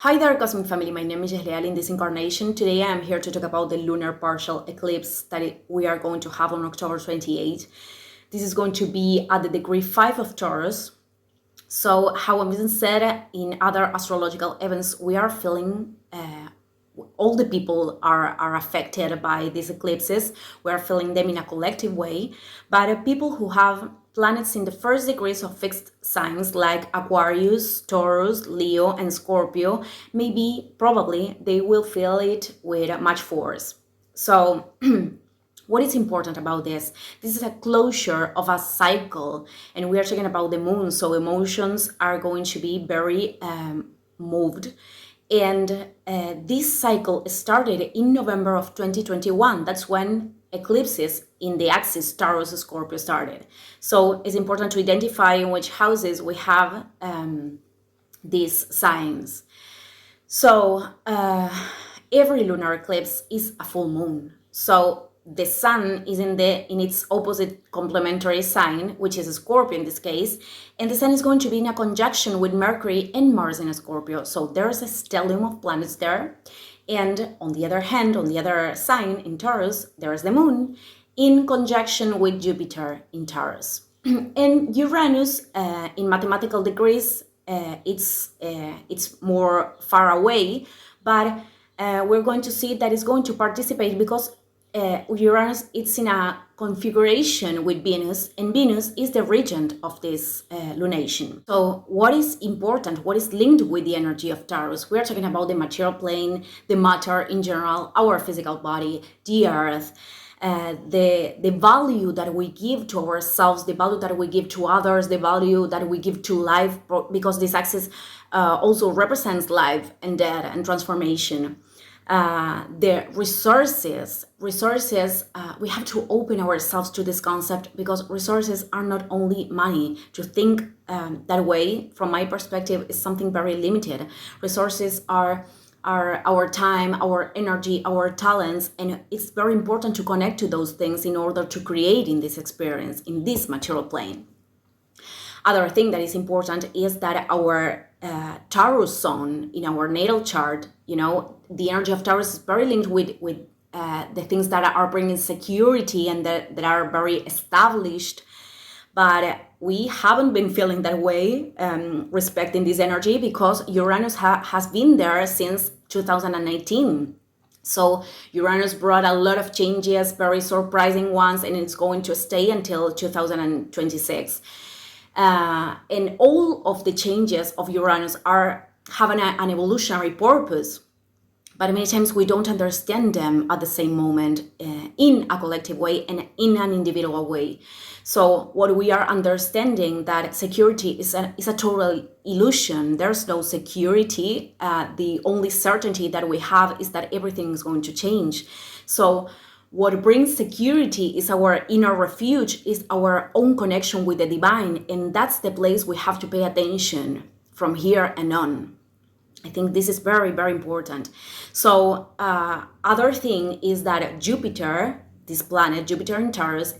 Hi there, Cosmic Family. My name is Jehleal in this incarnation. Today I am here to talk about the lunar partial eclipse that we are going to have on October 28th. This is going to be at the degree 5 of Taurus. So, how I've been said in other astrological events, we are feeling all the people are affected by these eclipses. We are feeling them in a collective way, but people who have planets in the first degrees of fixed signs like Aquarius, Taurus, Leo, and Scorpio, probably they will feel it with much force. So what is important about this? This is a closure of a cycle, and we are talking about the moon, so emotions are going to be very moved. And this cycle started in November of 2021. That's when eclipses in the axis Taurus Scorpio started. So it's important to identify in which houses we have these signs. So every lunar eclipse is a full moon. So the sun is in its opposite complementary sign, which is a Scorpio in this case, and the sun is going to be in a conjunction with Mercury and Mars in a Scorpio. So there's a stellium of planets there. And on the other hand, on the other sign in Taurus, there's the moon in conjunction with Jupiter in Taurus. And Uranus in mathematical degrees, it's more far away, but we're going to see that it's going to participate because Uranus it's in a configuration with Venus, and Venus is the regent of this lunation. So what is important, what is linked with the energy of Taurus? We are talking about the material plane, the matter in general, our physical body, the earth, the value that we give to ourselves, the value that we give to others, the value that we give to life, because this axis also represents life and death and transformation. The resources, we have to open ourselves to this concept, because resources are not only money. To think that way, from my perspective, is something very limited. Resources are our time, our energy, our talents, and it's very important to connect to those things in order to create in this experience, in this material plane. Other thing that is important is that our Taurus zone in our natal chart, the energy of Taurus is very linked with the things that are bringing security and that are very established. But we haven't been feeling that way, respecting this energy, because Uranus has been there since 2019. So Uranus brought a lot of changes, very surprising ones, and it's going to stay until 2026. And all of the changes of Uranus are having an evolutionary purpose, but many times we don't understand them at the same moment in a collective way and in an individual way. So what we are understanding that security is a total illusion. There's no security. The only certainty that we have is that everything is going to change. So what brings security is our inner refuge, is our own connection with the divine, and that's the place we have to pay attention from here and on. I think this is very, very important. So other thing is that Jupiter, this planet, Jupiter in Taurus,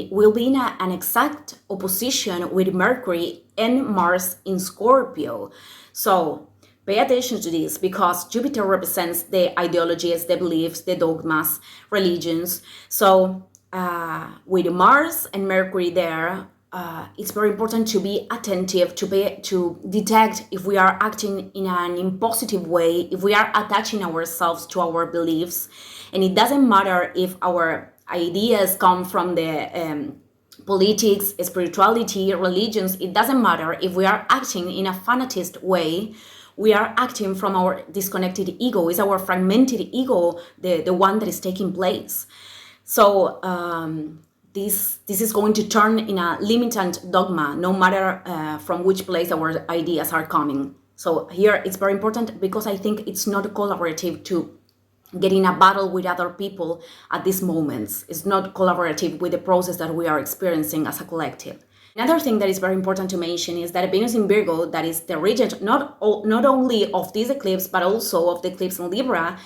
will be in an exact opposition with Mercury and Mars in Scorpio. So pay attention to this, because Jupiter represents the ideologies, the beliefs, the dogmas, religions. So with Mars and Mercury there, it's very important to be attentive, to detect if we are acting in an impositive way, if we are attaching ourselves to our beliefs. And it doesn't matter if our ideas come from the politics, spirituality, religions. It doesn't matter if we are acting in a fanatist way. We are acting from our disconnected ego. It's our fragmented ego, the one that is taking place. So this is going to turn in a limitant dogma, no matter from which place our ideas are coming. So here it's very important, because I think it's not collaborative to get in a battle with other people at these moments. It's not collaborative with the process that we are experiencing as a collective. Another thing that is very important to mention is that Venus in Virgo, that is the regent not only of this eclipse, but also of the eclipse in Libra,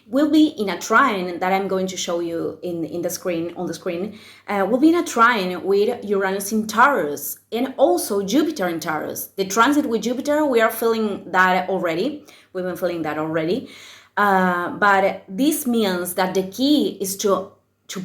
will be in a trine that I'm going to show you in the screen, on the screen. Will be in a trine with Uranus in Taurus and also Jupiter in Taurus. The transit with Jupiter, we are feeling that already. We've been feeling that already. But this means that the key is to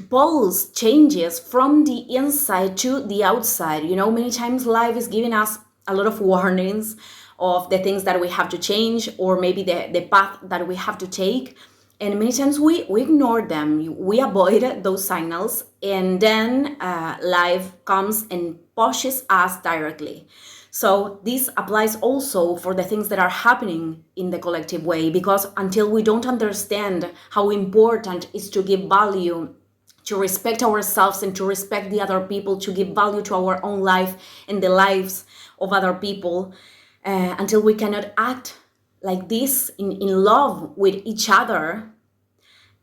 pulse changes from the inside to the outside. You know, many times life is giving us a lot of warnings of the things that we have to change, or maybe the path that we have to take. And many times we ignore them, we avoid those signals, and then life comes and pushes us directly. So this applies also for the things that are happening in the collective way, because until we don't understand how important it is to give value, to respect ourselves and to respect the other people, to give value to our own life and the lives of other people, until we cannot act like this in love with each other,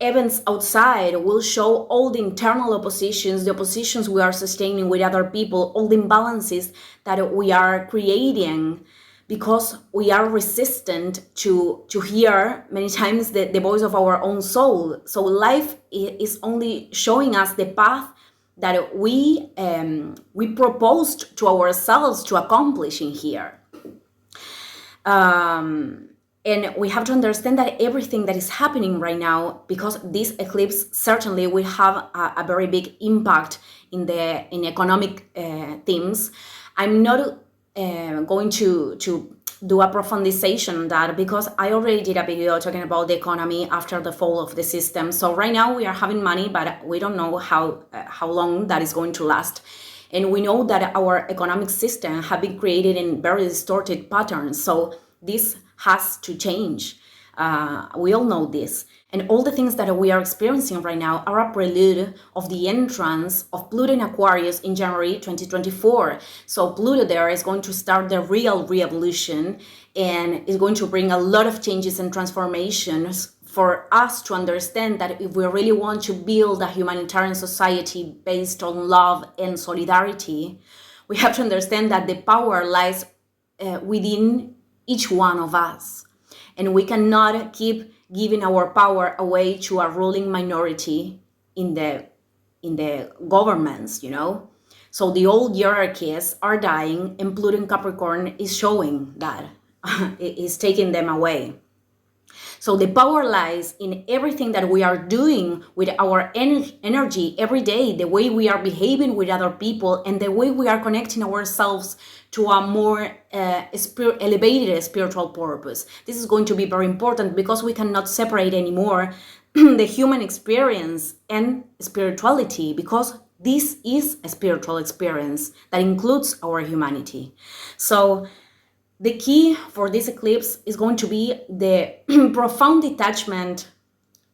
events outside will show all the internal oppositions, the oppositions we are sustaining with other people, all the imbalances that we are creating because we are resistant to hear many times the voice of our own soul. So life is only showing us the path that we proposed to ourselves to accomplish in here. And we have to understand that everything that is happening right now, because this eclipse certainly will have a very big impact in economic themes. I'm not going to do a profundization on that, because I already did a video talking about the economy after the fall of the system. So right now we are having money, but we don't know how long that is going to last. And we know that our economic system have been created in very distorted patterns. So this has to change. We all know this. And all the things that we are experiencing right now are a prelude of the entrance of Pluto in Aquarius in January 2024. So Pluto there is going to start the real revolution, and is going to bring a lot of changes and transformations for us to understand that if we really want to build a humanitarian society based on love and solidarity, we have to understand that the power lies within each one of us. And we cannot keep giving our power away to a ruling minority in the governments, you know. So the old hierarchies are dying, and Pluto in Capricorn is showing that. It is taking them away. So the power lies in everything that we are doing with our energy every day, the way we are behaving with other people, and the way we are connecting ourselves to a more elevated spiritual purpose. This is going to be very important, because we cannot separate anymore the human experience and spirituality, because this is a spiritual experience that includes our humanity. So the key for this eclipse is going to be the profound detachment,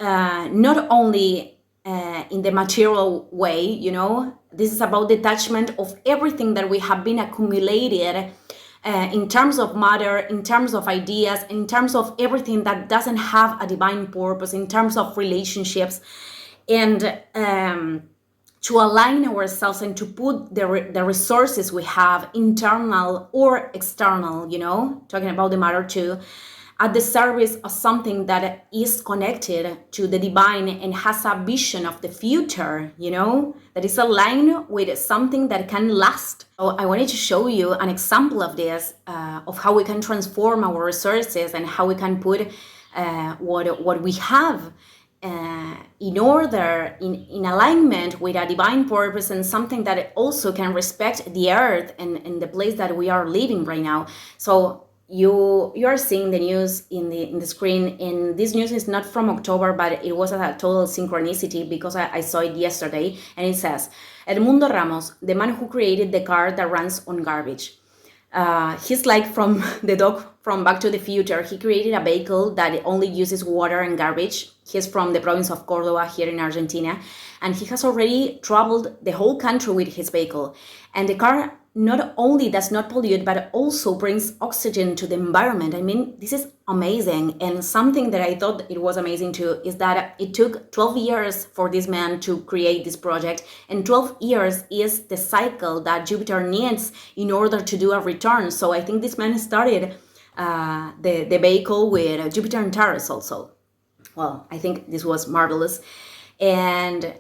not only in the material way, you know. This is about detachment of everything that we have been accumulated in terms of matter, in terms of ideas, in terms of everything that doesn't have a divine purpose, in terms of relationships, and to align ourselves and to put the resources we have, internal or external, you know, talking about the matter too, at the service of something that is connected to the divine and has a vision of the future, you know, that is aligned with something that can last. So I wanted to show you an example of this, of how we can transform our resources and how we can put what we have in order, in alignment with a divine purpose, and something that also can respect the earth and the place that we are living right now. So you are seeing the news in the screen, and this news is not from October, but it was a total synchronicity, because I saw it yesterday, and it says, Edmundo Ramos, the man who created the car that runs on garbage. He's like from the dog from Back to the Future. He created a vehicle that only uses water and garbage. He's from the province of Córdoba here in Argentina, and he has already traveled the whole country with his vehicle. And the car not only does not pollute, but also brings oxygen to the environment. I mean, this is amazing. And something that I thought it was amazing too is that it took 12 years for this man to create this project, and 12 years is the cycle that Jupiter needs in order to do a return. So I think this man started the vehicle with Jupiter and Taurus also. Well, I think this was marvelous. And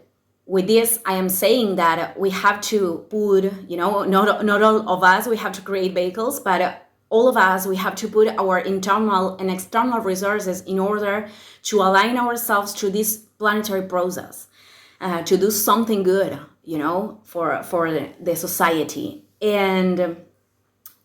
with this, I am saying that we have to put, not all of us, we have to create vehicles, but all of us, we have to put our internal and external resources in order to align ourselves to this planetary process, to do something good, for the society. And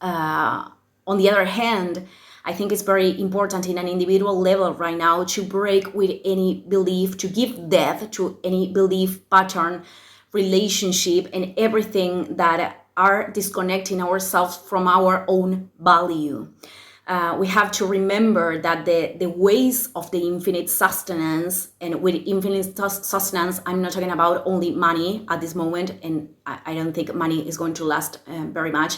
on the other hand, I think it's very important in an individual level right now to break with any belief, to give death to any belief pattern, relationship, and everything that are disconnecting ourselves from our own value. We have to remember that the ways of the infinite sustenance, and with infinite sustenance, I'm not talking about only money at this moment, and I don't think money is going to last very much.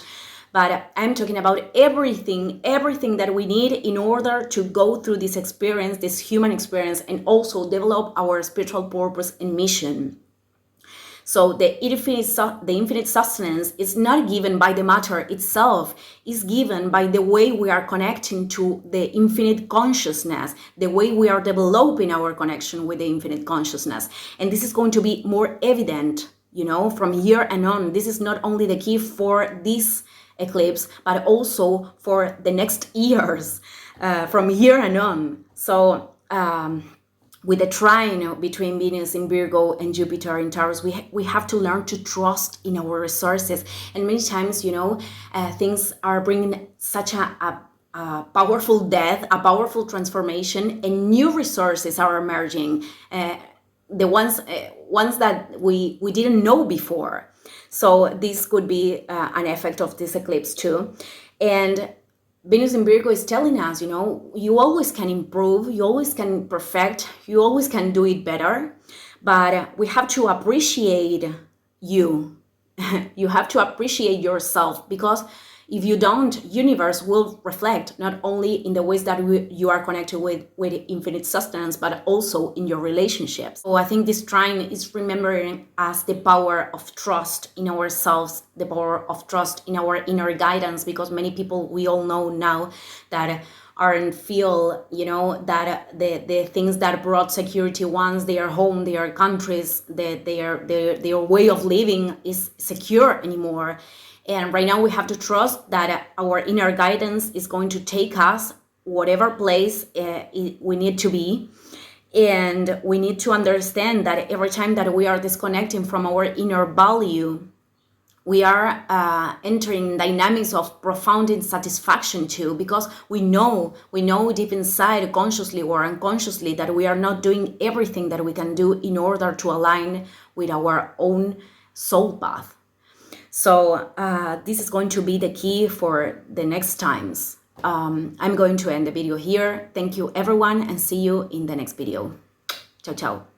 But I'm talking about everything that we need in order to go through this experience, this human experience, and also develop our spiritual purpose and mission. So the infinite sustenance is not given by the matter itself, it's given by the way we are connecting to the infinite consciousness, the way we are developing our connection with the infinite consciousness. And this is going to be more evident, from here and on. This is not only the key for this eclipse, but also for the next years, from here and on. So with the trine between Venus in Virgo and Jupiter in Taurus, we have to learn to trust in our resources. And many times, things are bringing such a powerful death, a powerful transformation, and new resources are emerging. The ones that we didn't know before. So this could be an effect of this eclipse too. And Venus in Virgo is telling us, you always can improve, you always can perfect, you always can do it better, but we have to appreciate you. You have to appreciate yourself, because if you don't, universe will reflect not only in the ways that you are connected with infinite sustenance, but also in your relationships. So I think this trine is remembering us the power of trust in ourselves, the power of trust in our inner guidance, because many people, we all know now, that aren't feel, that the things that brought security once, their home, their countries, their way of living is secure anymore. And right now we have to trust that our inner guidance is going to take us whatever place we need to be. And we need to understand that every time that we are disconnecting from our inner value, we are entering dynamics of profound insatisfaction too, because we know deep inside, consciously or unconsciously, that we are not doing everything that we can do in order to align with our own soul path. So this is going to be the key for the next times. I'm going to end the video here. Thank you everyone, and see you in the next video. Ciao, ciao.